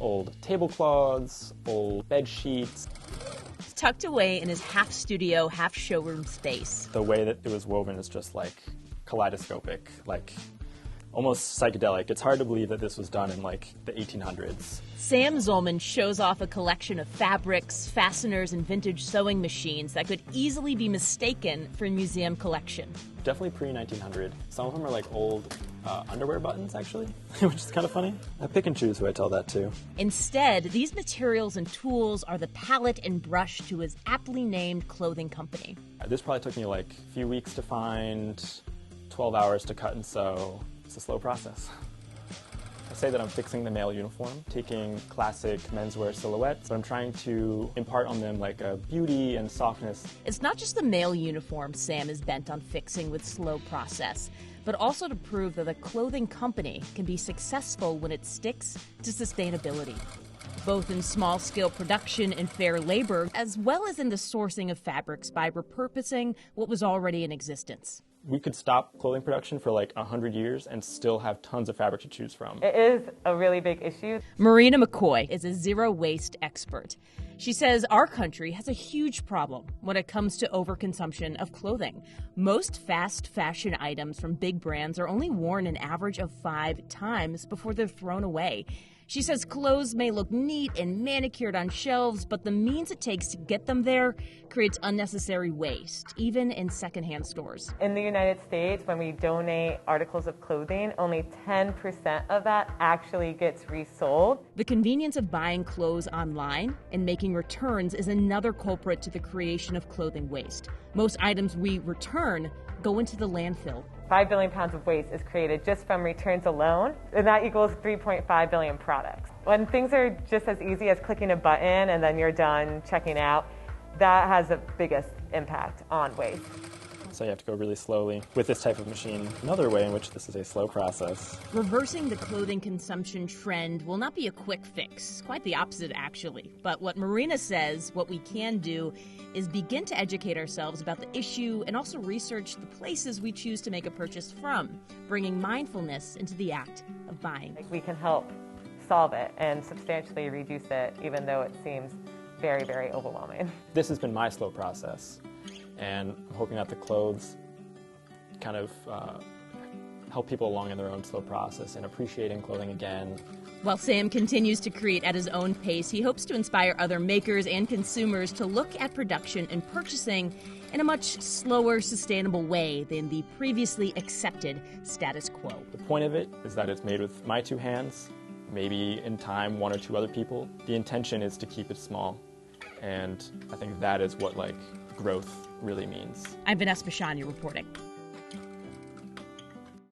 old tablecloths, old bed sheets. Tucked away in his half studio, half showroom space. The way that it was woven is just like kaleidoscopic, like almost psychedelic. It's hard to believe that this was done in like the 1800s. Sam Zollman shows off a collection of fabrics, fasteners, and vintage sewing machines that could easily be mistaken for a museum collection. Definitely pre-1900. Some of them are like old underwear buttons, actually, which is kind of funny. I pick and choose who I tell that to. Instead, these materials and tools are the palette and brush to his aptly named clothing company. This probably took me like a few weeks to find, 12 hours to cut and sew. It's a slow process. I say that I'm fixing the male uniform, taking classic menswear silhouettes, but I'm trying to impart on them like a beauty and softness. It's not just the male uniform Sam is bent on fixing with slow process, but also to prove that a clothing company can be successful when it sticks to sustainability, both in small-scale production and fair labor, as well as in the sourcing of fabrics by repurposing what was already in existence. We could stop clothing production for like 100 years and still have tons of fabric to choose from. It is a really big issue. Marina McCoy is a zero-waste expert. She says our country has a huge problem when it comes to overconsumption of clothing. Most fast fashion items from big brands are only worn an average of 5 times before they're thrown away. She says clothes may look neat and manicured on shelves, but the means it takes to get them there creates unnecessary waste, even in secondhand stores. In the United States, when we donate articles of clothing, only 10% of that actually gets resold. The convenience of buying clothes online and making returns is another culprit to the creation of clothing waste. Most items we return go into the landfill. 5 billion pounds of waste is created just from returns alone, and that equals 3.5 billion products. When things are just as easy as clicking a button and then you're done checking out, that has the biggest impact on waste. So you have to go really slowly with this type of machine. Another way in which this is a slow process. Reversing the clothing consumption trend will not be a quick fix. Quite the opposite, actually. But what Marina says, what we can do is begin to educate ourselves about the issue and also research the places we choose to make a purchase from, bringing mindfulness into the act of buying. We can help solve it and substantially reduce it, even though it seems very, very overwhelming. This has been my slow process, and I'm hoping that the clothes kind of help people along in their own slow process and appreciating clothing again. While Sam continues to create at his own pace, he hopes to inspire other makers and consumers to look at production and purchasing in a much slower, sustainable way than the previously accepted status quo. The point of it is that it's made with my 2 hands, maybe in time 1 or 2 other people. The intention is to keep it small, and I think that is what growth really means. I'm Vanessa Bashani reporting.